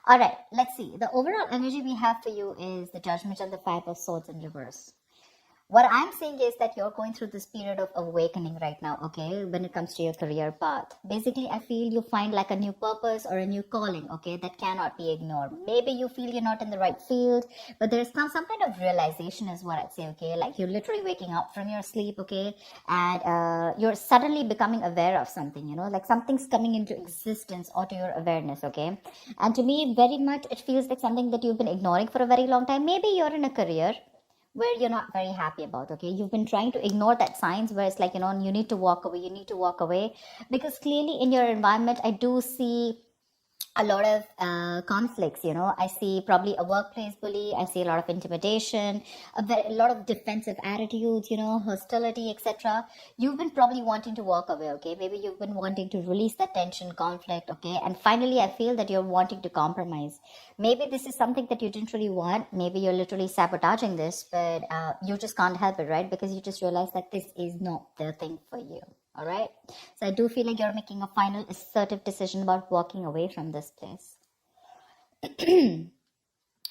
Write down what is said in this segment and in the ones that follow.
All right, let's see. The overall energy we have for you is the Judgment and the Five of Swords in reverse. What I'm saying is that you're going through this period of awakening right now, okay, when it comes to your career path. Basically, I feel you find like a new purpose or a new calling, okay, that cannot be ignored. Maybe you feel you're not in the right field, but there's some kind of realization is what I'd say, okay, like you're literally waking up from your sleep, okay, and you're suddenly becoming aware of something, like something's coming into existence or to your awareness, okay. And to me, very much, it feels like something that you've been ignoring for a very long time. Maybe you're in a career where you're not very happy about, okay, you've been trying to ignore that signs where it's like, you need to walk away, because clearly in your environment I do see a lot of conflicts. I see probably a workplace bully, I see a lot of intimidation, a lot of defensive attitudes, hostility, etc. You've been probably wanting to walk away, okay, maybe you've been wanting to release that tension, conflict, okay, and finally I feel that you're wanting to compromise. Maybe this is something that you didn't really want, maybe you're literally sabotaging this, but you just can't help it, right? Because you just realize that this is not the thing for you. All right. So I do feel like you're making a final assertive decision about walking away from this place. In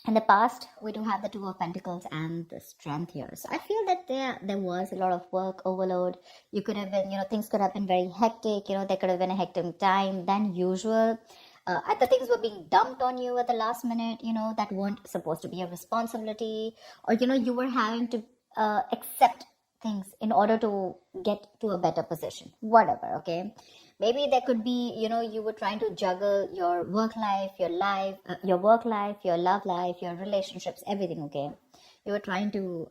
the past, we do have the Two of Pentacles and the Strength here. So I feel that there was a lot of work overload. You could have been, things could have been very hectic. There could have been a hectic time than usual. The things were being dumped on you at the last minute, that weren't supposed to be a responsibility. Or, you were having to accept things in order to get to a better position, whatever, okay. Maybe there could be, you were trying to juggle your work life, your love life, your relationships, everything, okay. You were trying to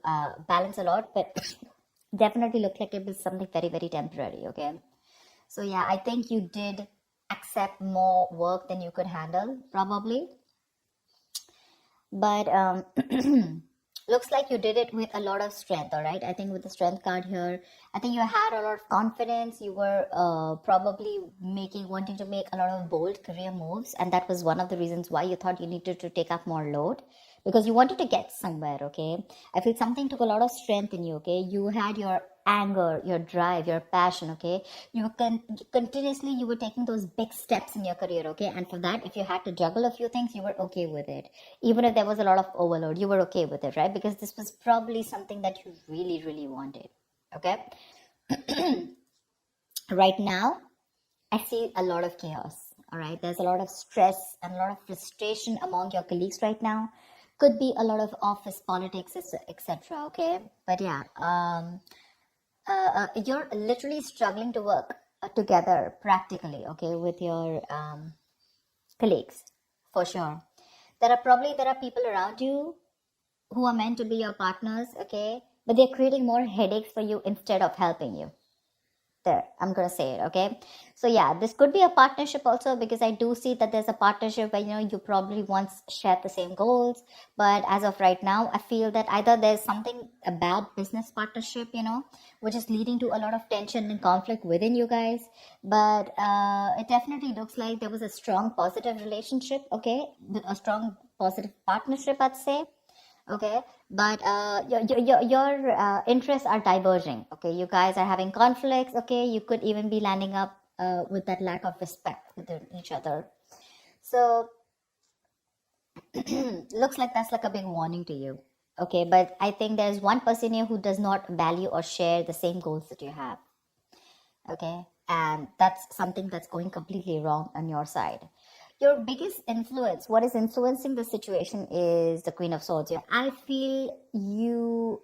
balance a lot, but definitely looked like it was something very, very temporary, okay. So yeah, I think you did accept more work than you could handle, probably, but looks like you did it with a lot of strength. All right, I think with the Strength card here, I think you had a lot of confidence. You were probably wanting to make a lot of bold career moves, and that was one of the reasons why you thought you needed to take up more load, because you wanted to get somewhere, okay. I feel something took a lot of strength in you, okay. You had your anger, your drive, your passion, okay. You continuously you were taking those big steps in your career, okay, and for that, if you had to juggle a few things, you were okay with it. Even if there was a lot of overload, you were okay with it, right? Because this was probably something that you really, really wanted, okay. Right now, I see a lot of chaos. All right, there's a lot of stress and a lot of frustration among your colleagues right now. Could be a lot of office politics, etc. Okay, but yeah, you're literally struggling to work together practically, okay, with your colleagues, for sure. There are people around you who are meant to be your partners, okay, but they're creating more headaches for you instead of helping you. There, I'm gonna say it, okay. So yeah, this could be a partnership also, because I do see that there's a partnership where you probably once shared the same goals, but as of right now, I feel that either there's a bad business partnership, which is leading to a lot of tension and conflict within you guys, but it definitely looks like there was a strong positive relationship, okay, a strong positive partnership, I'd say. Okay, but your interests are diverging, okay. You guys are having conflicts, okay. You could even be landing up with that lack of respect within each other. So looks like that's like a big warning to you, okay. But I think there's one person here who does not value or share the same goals that you have, okay, and that's something that's going completely wrong on your side. Your biggest influence, what is influencing the situation, is the Queen of Swords. I feel you're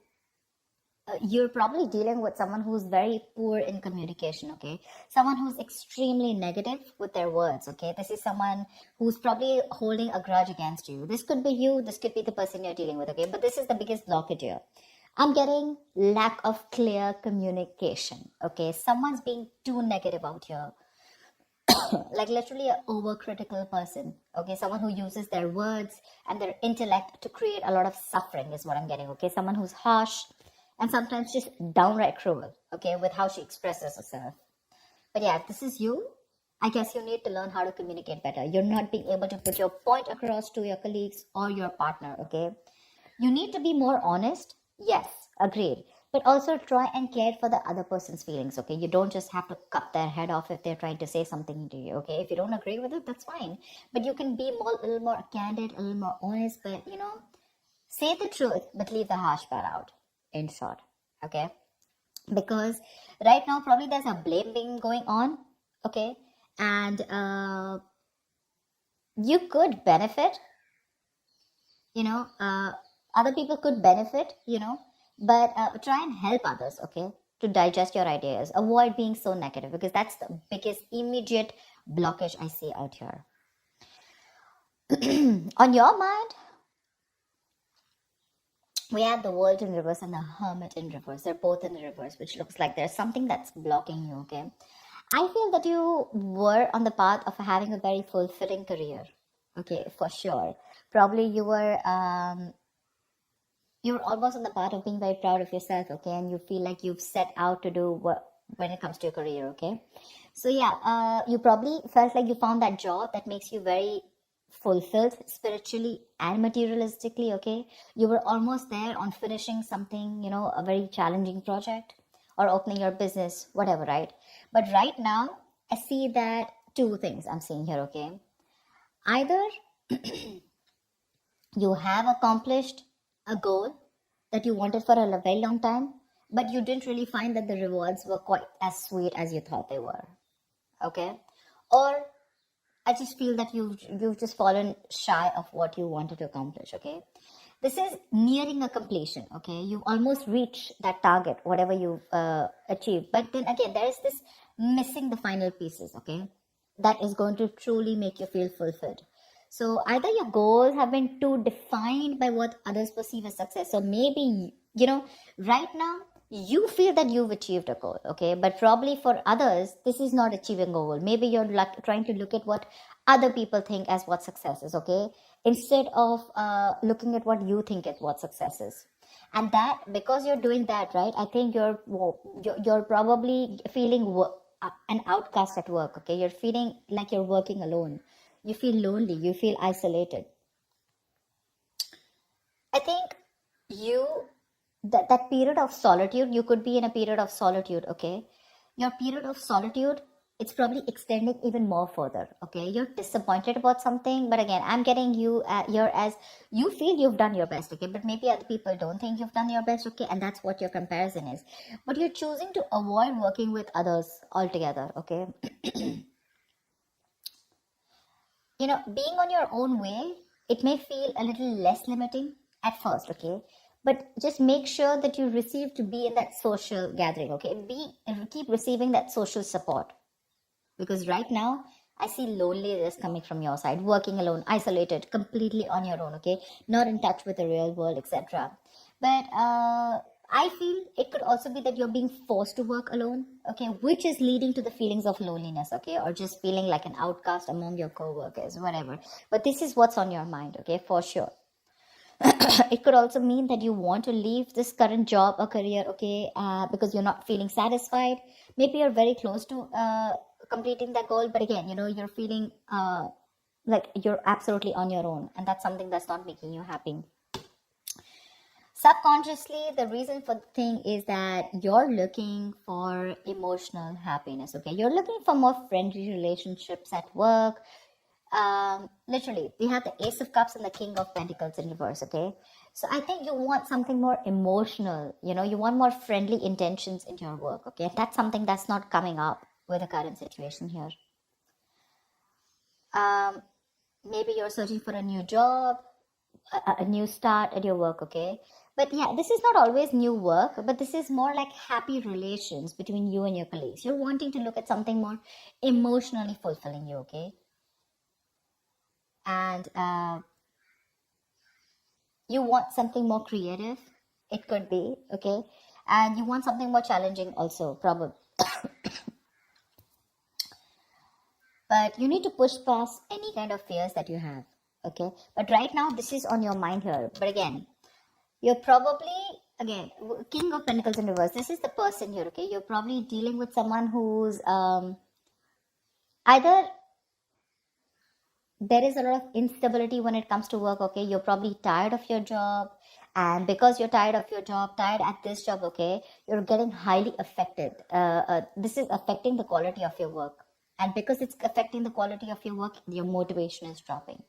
probably dealing with someone who's very poor in communication, okay. Someone who's extremely negative with their words, okay. This is someone who's probably holding a grudge against you. This could be you, this could be the person you're dealing with, okay. But this is the biggest blockage here. I'm getting lack of clear communication, okay. Someone's being too negative out here. Like literally an overcritical person, okay. Someone who uses their words and their intellect to create a lot of suffering is what I'm getting, okay. Someone who's harsh and sometimes just downright cruel, okay, with how she expresses herself. But yeah, if this is you, I guess you need to learn how to communicate better. You're not being able to put your point across to your colleagues or your partner, okay. You need to be more honest, yes, agreed, but also try and care for the other person's feelings, okay? You don't just have to cut their head off if they're trying to say something to you, okay? If you don't agree with it, that's fine. But you can be a little more candid, a little more honest, but, say the truth, but leave the harsh part out, in short, okay? Because right now, probably there's a blame game going on, okay? And you could benefit, other people could benefit, but try and help others, okay, to digest your ideas. Avoid being so negative, because that's the biggest immediate blockage I see out here. On your mind, we have the World in reverse and the Hermit in reverse. They're both in the reverse, which looks like there's something that's blocking you, okay? I feel that you were on the path of having a very fulfilling career, okay, for sure. Probably you were almost on the path of being very proud of yourself, okay, and you feel like you've set out to do what when it comes to your career, okay? So yeah, you probably felt like you found that job that makes you very fulfilled spiritually and materialistically, okay? You were almost there on finishing something, a very challenging project, or opening your business, whatever, right? But right now, I see that two things I'm seeing here, okay? Either you have accomplished a goal that you wanted for a very long time, but you didn't really find that the rewards were quite as sweet as you thought they were, okay? Or I just feel that you've just fallen shy of what you wanted to accomplish, okay? This is nearing a completion, okay? You've almost reached that target, whatever you've achieved. But then again, there is this missing the final pieces, okay? That is going to truly make you feel fulfilled. So either your goals have been too defined by what others perceive as success. So maybe, right now, you feel that you've achieved a goal, okay? But probably for others, this is not achieving a goal. Maybe you're trying to look at what other people think as what success is, okay? Instead of looking at what you think is what success is. And that, because you're doing that, right, I think you're probably feeling an outcast at work, okay? You're feeling like you're working alone. You feel lonely. You feel isolated. I think that period of solitude, you could be in a period of solitude, okay? Your period of solitude, it's probably extending even more further, okay? You're disappointed about something, but again, I'm getting you here as you feel you've done your best, okay? But maybe other people don't think you've done your best, okay? And that's what your comparison is. But you're choosing to avoid working with others altogether, okay? Being on your own way, it may feel a little less limiting at first, okay? But just make sure that you receive to be in that social gathering, okay? Keep receiving that social support. Because right now, I see loneliness coming from your side, working alone, isolated, completely on your own, okay? Not in touch with the real world, etc. But I feel it could also be that you're being forced to work alone, okay, which is leading to the feelings of loneliness, okay, or just feeling like an outcast among your co-workers, whatever. But this is what's on your mind, okay, for sure. It could also mean that you want to leave this current job or career, okay, because you're not feeling satisfied. Maybe you're very close to completing that goal, but again, you're feeling like you're absolutely on your own, and that's something that's not making you happy. Subconsciously, the reason for the thing is that you're looking for emotional happiness, okay? You're looking for more friendly relationships at work. Literally, we have the Ace of Cups and the King of Pentacles in reverse, okay? So I think you want something more emotional, you want more friendly intentions in your work, okay? That's something that's not coming up with the current situation here. Maybe you're searching for a new job, a new start at your work, okay? But yeah, this is not always new work, but this is more like happy relations between you and your colleagues. You're wanting to look at something more emotionally fulfilling you, okay? And you want something more creative, it could be, okay? And you want something more challenging also, probably. But you need to push past any kind of fears that you have, okay? But right now, this is on your mind here. But again, you're probably, again, King of Pentacles in reverse. This is the person here, okay? You're probably dealing with someone who's either there is a lot of instability when it comes to work, okay? You're probably tired of your job, And because you're tired of your job, tired at this job, okay, you're getting highly affected. This is affecting the quality of your work. And because it's affecting the quality of your work, your motivation is dropping.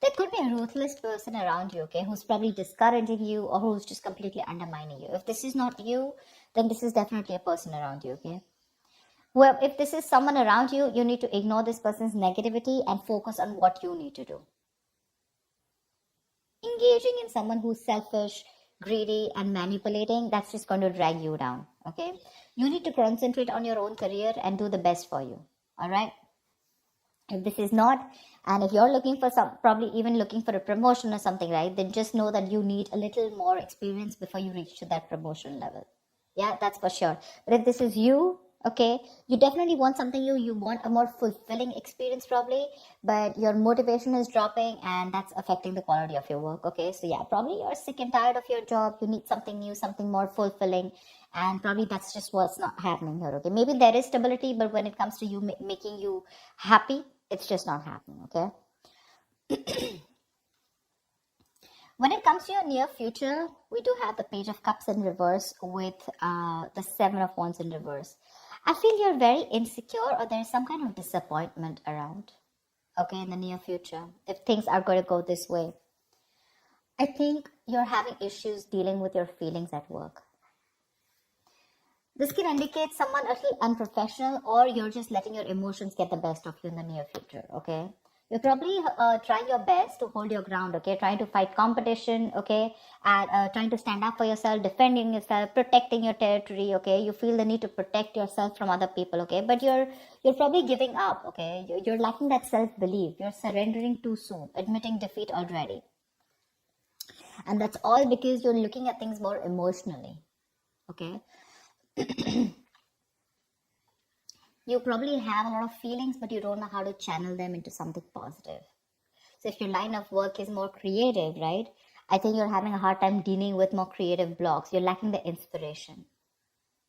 There could be a ruthless person around you, okay, who's probably discouraging you or who's just completely undermining you. If this is not you, then this is definitely a person around you, okay? Well, if this is someone around you, you need to ignore this person's negativity and focus on what you need to do. Engaging in someone who's selfish, greedy, and manipulating, that's just going to drag you down, okay? You need to concentrate on your own career and do the best for you, all right? If this is not, and if you're looking for some, probably even looking for a promotion or something, right, then just know that you need a little more experience before you reach to that promotion level. Yeah, that's for sure. But if this is you, okay, you definitely want something you want a more fulfilling experience probably, but your motivation is dropping and that's affecting the quality of your work, okay? So yeah, probably you're sick and tired of your job, you need something new, something more fulfilling, and probably that's just what's not happening here, okay? Maybe there is stability, but when it comes to you making you happy, it's just not happening, okay? When it comes to your near future, we do have the Page of Cups in reverse with the Seven of Wands in reverse. I feel you're very insecure or there's some kind of disappointment around, okay, in the near future, if things are going to go this way. I think you're having issues dealing with your feelings at work. This can indicate someone a little unprofessional or you're just letting your emotions get the best of you in the near future, okay? You're probably trying your best to hold your ground, okay? Trying to fight competition, okay? And trying to stand up for yourself, defending yourself, protecting your territory, okay? You feel the need to protect yourself from other people, okay? But you're probably giving up, okay? You're lacking that self-belief. You're surrendering too soon, admitting defeat already. And that's all because you're looking at things more emotionally, okay? You probably have a lot of feelings, but you don't know how to channel them into something positive. So if your line of work is more creative, right? I think you're having a hard time dealing with more creative blocks. You're lacking the inspiration.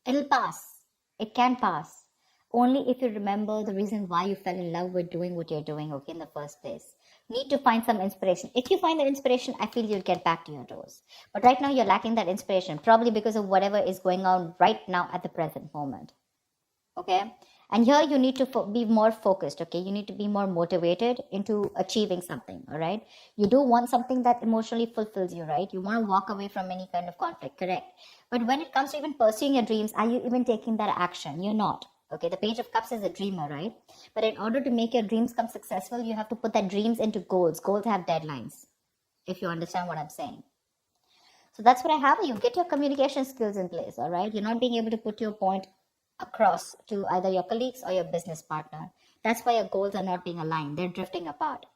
It'll pass. It can pass. Only if you remember the reason why you fell in love with doing what you're doing, okay, in the first place. Need to find some inspiration. If you find the inspiration, I feel you'll get back to your toes. But right now, you're lacking that inspiration, probably because of whatever is going on right now at the present moment. Okay? And here you need to be more focused, okay? You need to be more motivated into achieving something, all right? You do want something that emotionally fulfills you, right? You want to walk away from any kind of conflict, correct? But when it comes to even pursuing your dreams, are you even taking that action? You're not, okay? The Page of Cups is a dreamer, right? But in order to make your dreams come successful, you have to put that dreams into goals. Goals have deadlines, if you understand what I'm saying. So that's what I have. You get your communication skills in place, all right? You're not being able to put your point across to either your colleagues or your business partner. That's why your goals are not being aligned. They're drifting apart.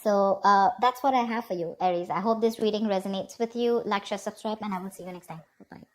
So that's what I have for you, Aries. I hope this reading resonates with you. Like, share, subscribe, and I will see you next time. Bye-bye.